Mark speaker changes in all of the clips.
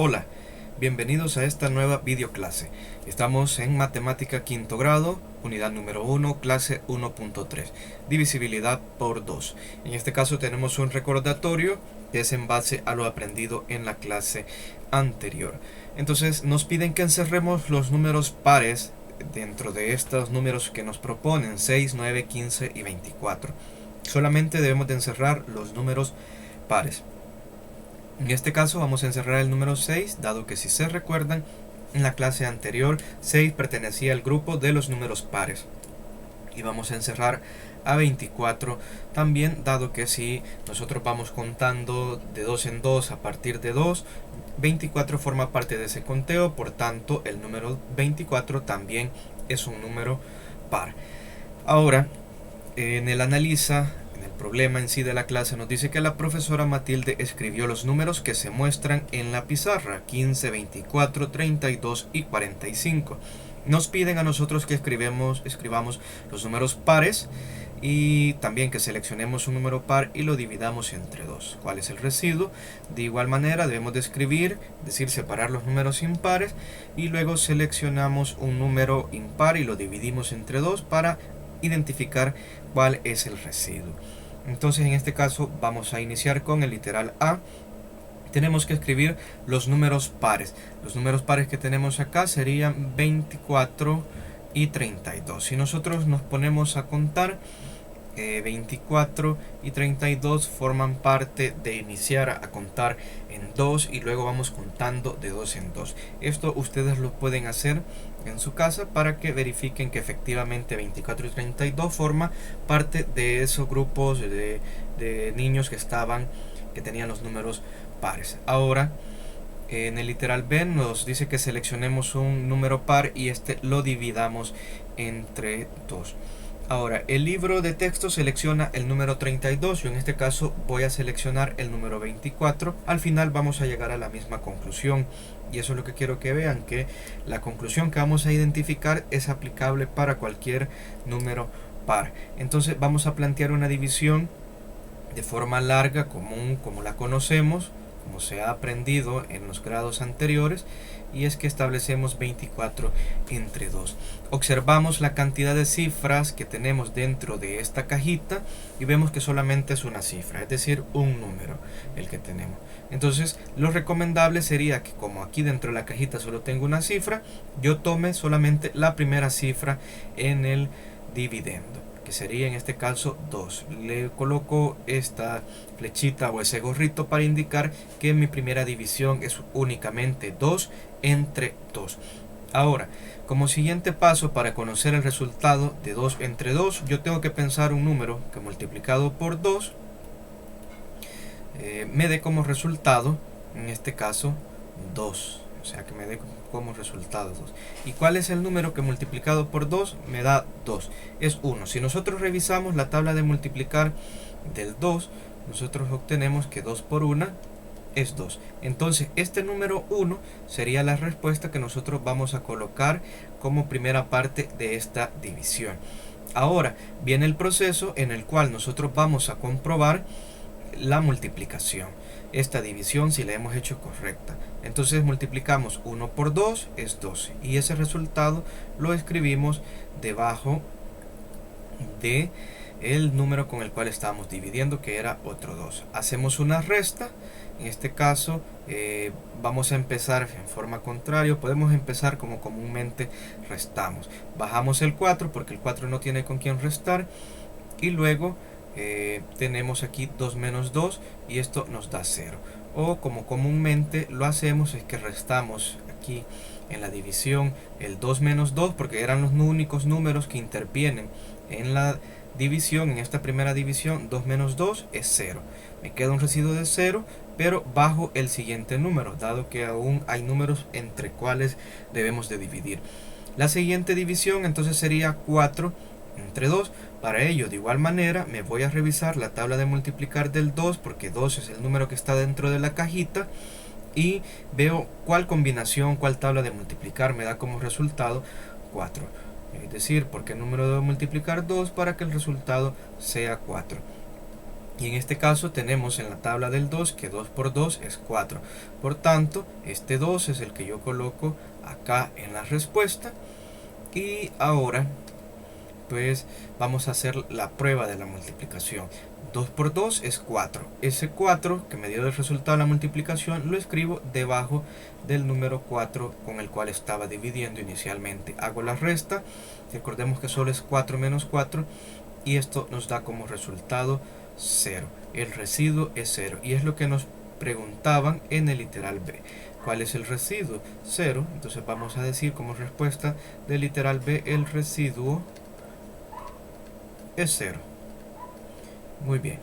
Speaker 1: Hola, bienvenidos a esta nueva videoclase. Estamos en Matemática Quinto Grado, unidad número 1, clase 1.3, divisibilidad por 2. En este caso tenemos un recordatorio que es en base a lo aprendido en la clase anterior. Entonces nos piden que encerremos los números pares dentro de estos números que nos proponen, 6, 9, 15 y 24. Solamente debemos de encerrar los números pares. En este caso vamos a encerrar el número 6, dado que si se recuerdan, en la clase anterior 6 pertenecía al grupo de los números pares. Y vamos a encerrar a 24 también, dado que si nosotros vamos contando de 2 en 2 a partir de 2, 24 forma parte de ese conteo, por tanto el número 24 también es un número par. Ahora, en el analiza, en el problema en sí de la clase, nos dice que la profesora Matilde escribió los números que se muestran en la pizarra, 15, 24, 32 y 45. Nos piden a nosotros que escribamos los números pares y también que seleccionemos un número par y lo dividamos entre 2. ¿Cuál es el residuo? De igual manera debemos de escribir, es decir, separar los números impares y luego seleccionamos un número impar y lo dividimos entre 2 para identificar cuál es el residuo. Entonces en este caso vamos a iniciar con el literal A. Tenemos que escribir los números pares. Los números pares que tenemos acá serían 24 y 32. Si nosotros nos ponemos a contar, 24 y 32 forman parte de iniciar a contar en 2 y luego vamos contando de 2 en 2. Esto ustedes lo pueden hacer en su casa para que verifiquen que efectivamente 24 y 32 forma parte de esos grupos de niños que tenían los números pares. Ahora en el literal B nos dice que seleccionemos un número par y este lo dividamos entre 2. Ahora, el libro de texto selecciona el número 32. Yo en este caso voy a seleccionar el número 24. Al final vamos a llegar a la misma conclusión. Y eso es lo que quiero que vean, que la conclusión que vamos a identificar es aplicable para cualquier número par. Entonces vamos a plantear una división de forma larga, común, como la conocemos, como se ha aprendido en los grados anteriores, y es que establecemos 24 entre 2. Observamos la cantidad de cifras que tenemos dentro de esta cajita y vemos que solamente es una cifra, es decir, un número el que tenemos. Entonces lo recomendable sería que, como aquí dentro de la cajita solo tengo una cifra, yo tome solamente la primera cifra en el dividendo, que sería en este caso 2. Le coloco esta flechita o ese gorrito para indicar que mi primera división es únicamente 2 entre 2. Ahora, como siguiente paso para conocer el resultado de 2 entre 2, yo tengo que pensar un número que multiplicado por 2 me dé como resultado, en este caso, 2. O sea, que me dé como resultado 2. ¿Y cuál es el número que multiplicado por 2 me da 2? Es 1. Si nosotros revisamos la tabla de multiplicar del 2, nosotros obtenemos que 2 por 1 es 2. Entonces, este número 1 sería la respuesta que nosotros vamos a colocar como primera parte de esta división. Ahora, viene el proceso en el cual nosotros vamos a comprobar la multiplicación, esta división si la hemos hecho correcta. Entonces multiplicamos 1 por 2 es 12 y ese resultado lo escribimos debajo de el número con el cual estábamos dividiendo, que era otro 2. Hacemos una resta. En este caso vamos a empezar en forma contraria. Podemos empezar como comúnmente restamos. Bajamos el 4 porque el 4 no tiene con quién restar y luego tenemos aquí 2 menos 2 y esto nos da 0. O como comúnmente lo hacemos es que restamos aquí en la división el 2 menos 2 porque eran los únicos números que intervienen en la división. En esta primera división 2 menos 2 es 0. Me queda un residuo de 0, pero bajo el siguiente número, dado que aún hay números entre cuales debemos de dividir. La siguiente división entonces sería 4 entre 2. Para ello, de igual manera, me voy a revisar la tabla de multiplicar del 2, porque 2 es el número que está dentro de la cajita, y veo cuál combinación, cuál tabla de multiplicar me da como resultado 4. Es decir, porque el número debe multiplicar 2 para que el resultado sea 4. Y en este caso tenemos en la tabla del 2 que 2 por 2 es 4. Por tanto, este 2 es el que yo coloco acá en la respuesta. Y ahora, pues vamos a hacer la prueba de la multiplicación. 2 por 2 es 4. Ese 4 que me dio el resultado de la multiplicación lo escribo debajo del número 4 con el cual estaba dividiendo inicialmente. Hago la resta. Recordemos que solo es 4 menos 4. Y esto nos da como resultado 0. El residuo es 0. Y es lo que nos preguntaban en el literal B. ¿Cuál es el residuo? 0. Entonces vamos a decir como respuesta del literal B, el residuo es 0. Muy bien.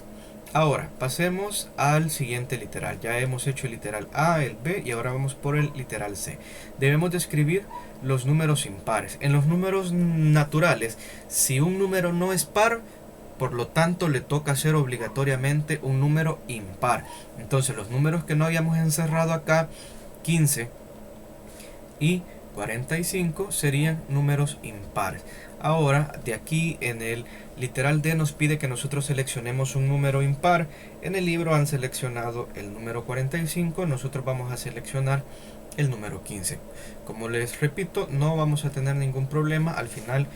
Speaker 1: Ahora pasemos al siguiente literal. Ya hemos hecho el literal A, el B y ahora vamos por el literal C. Debemos de escribir los números impares. En los números naturales, si un número no es par, por lo tanto le toca hacer obligatoriamente un número impar. Entonces los números que no habíamos encerrado acá, 15 y 45, serían números impares. Ahora de aquí en el literal D nos pide que nosotros seleccionemos un número impar. En el libro han seleccionado el número 45, nosotros vamos a seleccionar el número 15. Como les repito, no vamos a tener ningún problema. Al final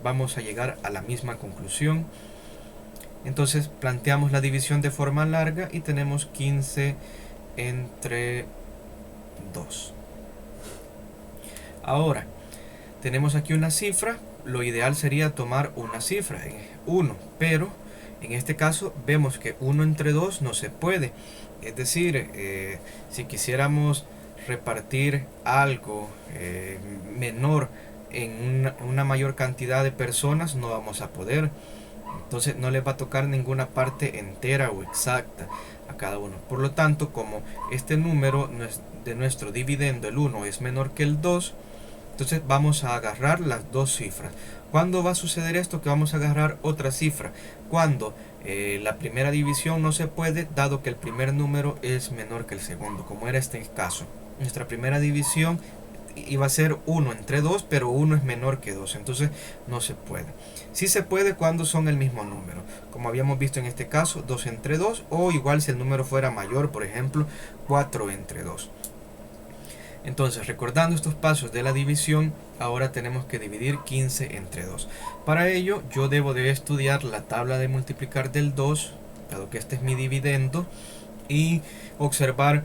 Speaker 1: vamos a llegar a la misma conclusión. Entonces planteamos la división de forma larga y tenemos 15 entre 2. Ahora tenemos aquí una cifra. Lo ideal sería tomar una cifra, 1, pero en este caso vemos que 1 entre 2 no se puede. Es decir, si quisiéramos repartir algo menor en una mayor cantidad de personas, no vamos a poder. Entonces no les va a tocar ninguna parte entera o exacta a cada uno. Por lo tanto, como este número de nuestro dividendo, el 1, es menor que el 2, entonces vamos a agarrar las dos cifras. ¿Cuándo va a suceder esto? Que vamos a agarrar otra cifra. Cuando la primera división no se puede, dado que el primer número es menor que el segundo, como era este caso. Nuestra primera división iba a ser 1 entre 2, pero 1 es menor que 2, entonces no se puede. Sí se puede cuando son el mismo número, como habíamos visto en este caso, 2 entre 2, o igual si el número fuera mayor, por ejemplo, 4 entre 2. Entonces, recordando estos pasos de la división, ahora tenemos que dividir 15 entre 2. Para ello, yo debo de estudiar la tabla de multiplicar del 2, dado que este es mi dividendo, y observar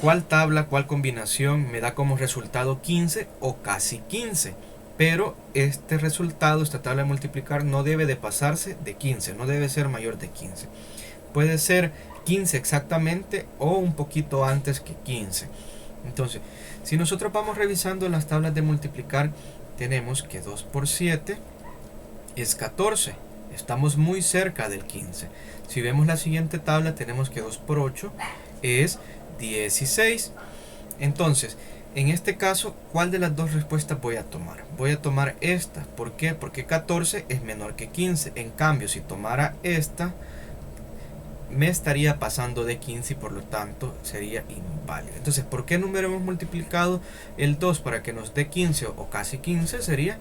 Speaker 1: cuál tabla, cuál combinación me da como resultado 15 o casi 15. Pero este resultado, esta tabla de multiplicar, no debe de pasarse de 15, no debe ser mayor de 15. Puede ser 15 exactamente o un poquito antes que 15. Entonces, si nosotros vamos revisando las tablas de multiplicar, tenemos que 2 por 7 es 14. Estamos muy cerca del 15. Si vemos la siguiente tabla, tenemos que 2 por 8 es 16. Entonces, en este caso, ¿cuál de las dos respuestas voy a tomar? Voy a tomar esta. ¿Por qué? Porque 14 es menor que 15. En cambio, si tomara esta, me estaría pasando de 15 y por lo tanto sería inválido. Entonces, ¿por qué número hemos multiplicado el 2 para que nos dé 15 o casi 15? Sería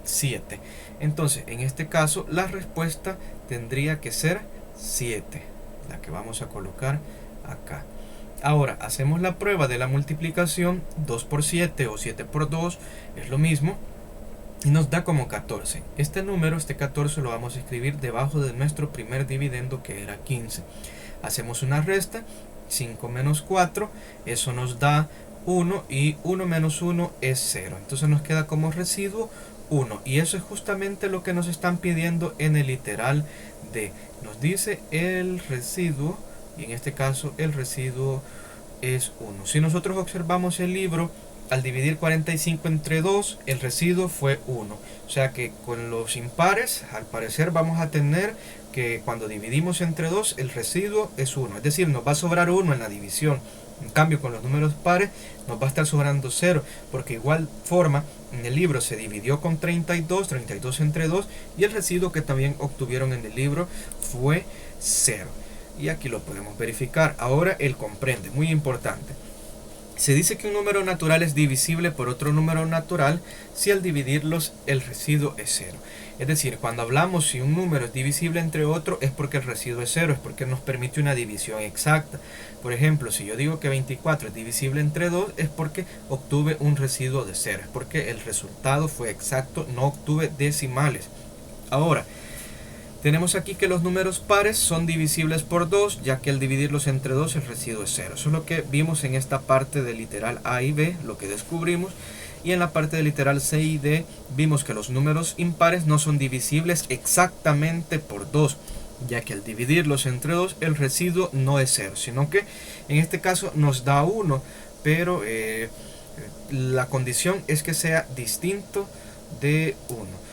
Speaker 1: 7. Entonces, en este caso, la respuesta tendría que ser 7, la que vamos a colocar acá. Ahora, hacemos la prueba de la multiplicación. 2 por 7 o 7 por 2 es lo mismo. Y nos da como 14. Este número, este 14, lo vamos a escribir debajo de nuestro primer dividendo, que era 15. Hacemos una resta. 5 menos 4, eso nos da 1. Y 1 menos 1 es 0. Entonces nos queda como residuo 1. Y eso es justamente lo que nos están pidiendo en el literal D. Nos dice el residuo, y en este caso el residuo es 1. Si nosotros observamos el libro, al dividir 45 entre 2, el residuo fue 1. O sea que con los impares, al parecer vamos a tener que cuando dividimos entre 2, el residuo es 1. Es decir, nos va a sobrar 1 en la división. En cambio, con los números pares, nos va a estar sobrando 0. Porque igual forma, en el libro se dividió con 32 entre 2. Y el residuo que también obtuvieron en el libro fue 0. Y aquí lo podemos verificar. Ahora el comprende, muy importante. Se dice que un número natural es divisible por otro número natural si al dividirlos el residuo es cero. Es decir, cuando hablamos si un número es divisible entre otro es porque el residuo es cero, es porque nos permite una división exacta. Por ejemplo, si yo digo que 24 es divisible entre 2 es porque obtuve un residuo de 0, es porque el resultado fue exacto, no obtuve decimales. Ahora, tenemos aquí que los números pares son divisibles por 2, ya que al dividirlos entre 2 el residuo es 0. Eso es lo que vimos en esta parte del literal A y B, lo que descubrimos. Y en la parte del literal C y D vimos que los números impares no son divisibles exactamente por 2, ya que al dividirlos entre 2 el residuo no es 0, sino que en este caso nos da 1, pero la condición es que sea distinto de 1.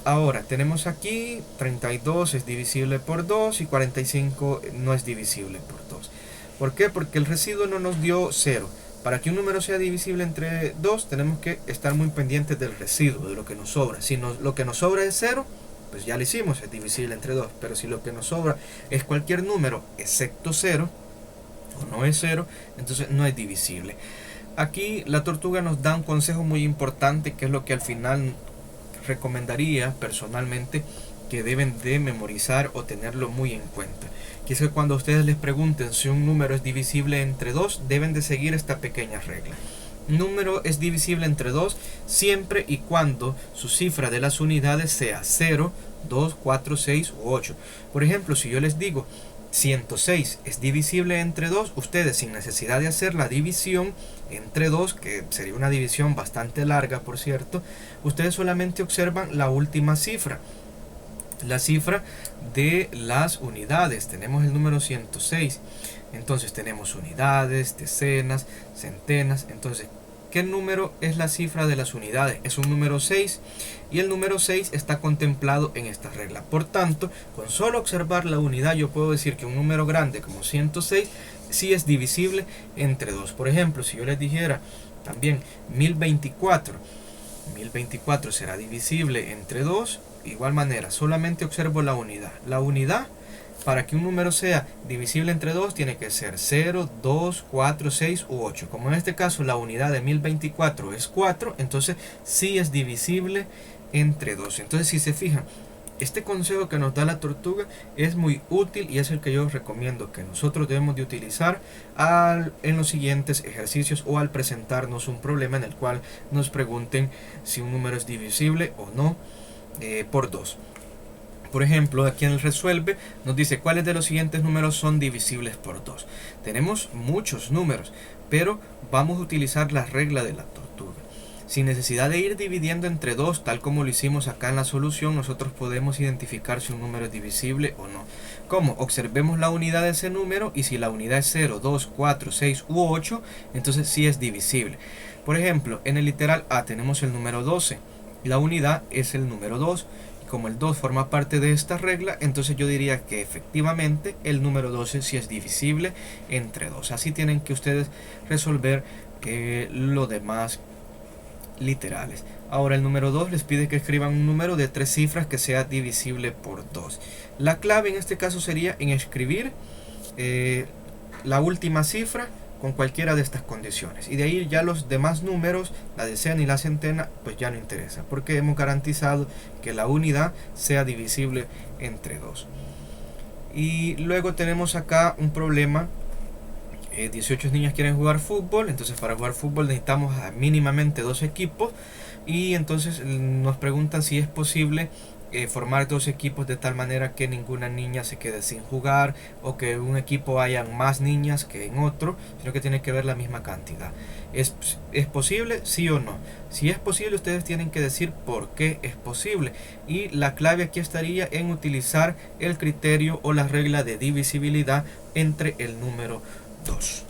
Speaker 1: Ahora, tenemos aquí 32 es divisible por 2 y 45 no es divisible por 2. ¿Por qué? Porque el residuo no nos dio 0. Para que un número sea divisible entre 2, tenemos que estar muy pendientes del residuo, de lo que nos sobra. Si lo que nos sobra es 0, pues ya lo hicimos, es divisible entre 2. Pero si lo que nos sobra es cualquier número excepto 0, o no es 0, entonces no es divisible. Aquí la tortuga nos da un consejo muy importante, que es lo que al final recomendaría personalmente que deben de memorizar o tenerlo muy en cuenta, que es que cuando ustedes les pregunten si un número es divisible entre 2, deben de seguir esta pequeña regla. Un número es divisible entre 2 siempre y cuando su cifra de las unidades sea 0, 2, 4, 6 u 8. Por ejemplo, si yo les digo 106 es divisible entre 2, ustedes sin necesidad de hacer la división entre 2, que sería una división bastante larga por cierto, ustedes solamente observan la última cifra, la cifra de las unidades. Tenemos el número 106, entonces tenemos unidades, decenas, centenas. Entonces, ¿qué número es la cifra de las unidades? Es un número 6 y el número 6 está contemplado en esta regla. Por tanto, con solo observar la unidad yo puedo decir que un número grande como 106 sí es divisible entre 2. Por ejemplo, si yo les dijera también 1024, 1024 será divisible entre 2. De igual manera, solamente observo la unidad. La unidad, para que un número sea divisible entre 2, tiene que ser 0, 2, 4, 6 u 8. Como en este caso la unidad de 1024 es 4, entonces sí es divisible entre 2. Entonces, si se fijan, este consejo que nos da la tortuga es muy útil y es el que yo recomiendo que nosotros debemos de utilizar en los siguientes ejercicios o al presentarnos un problema en el cual nos pregunten si un número es divisible o no por 2. Por ejemplo, aquí en el resuelve nos dice cuáles de los siguientes números son divisibles por 2. Tenemos muchos números, pero vamos a utilizar la regla de la tortuga. Sin necesidad de ir dividiendo entre 2, tal como lo hicimos acá en la solución, nosotros podemos identificar si un número es divisible o no. ¿Cómo? Observemos la unidad de ese número y si la unidad es 0, 2, 4, 6 u 8, entonces sí es divisible. Por ejemplo, en el literal A tenemos el número 12. La unidad es el número 2. Como el 2 forma parte de esta regla, entonces yo diría que efectivamente el número 12 sí es divisible entre 2. Así tienen que ustedes resolver lo demás literales. Ahora el número 2 les pide que escriban un número de 3 cifras que sea divisible por 2. La clave en este caso sería en escribir la última cifra con cualquiera de estas condiciones, y de ahí ya los demás números, la decena y la centena, pues ya no interesa, porque hemos garantizado que la unidad sea divisible entre 2. Y luego tenemos acá un problema. 18 niñas quieren jugar fútbol, entonces para jugar fútbol necesitamos mínimamente 2 equipos, y entonces nos preguntan si es posible formar 2 equipos de tal manera que ninguna niña se quede sin jugar, o que en un equipo hayan más niñas que en otro, sino que tiene que ver la misma cantidad. ¿Es posible? Sí o no. Si es posible, ustedes tienen que decir por qué es posible, y la clave aquí estaría en utilizar el criterio o la regla de divisibilidad entre el número 2.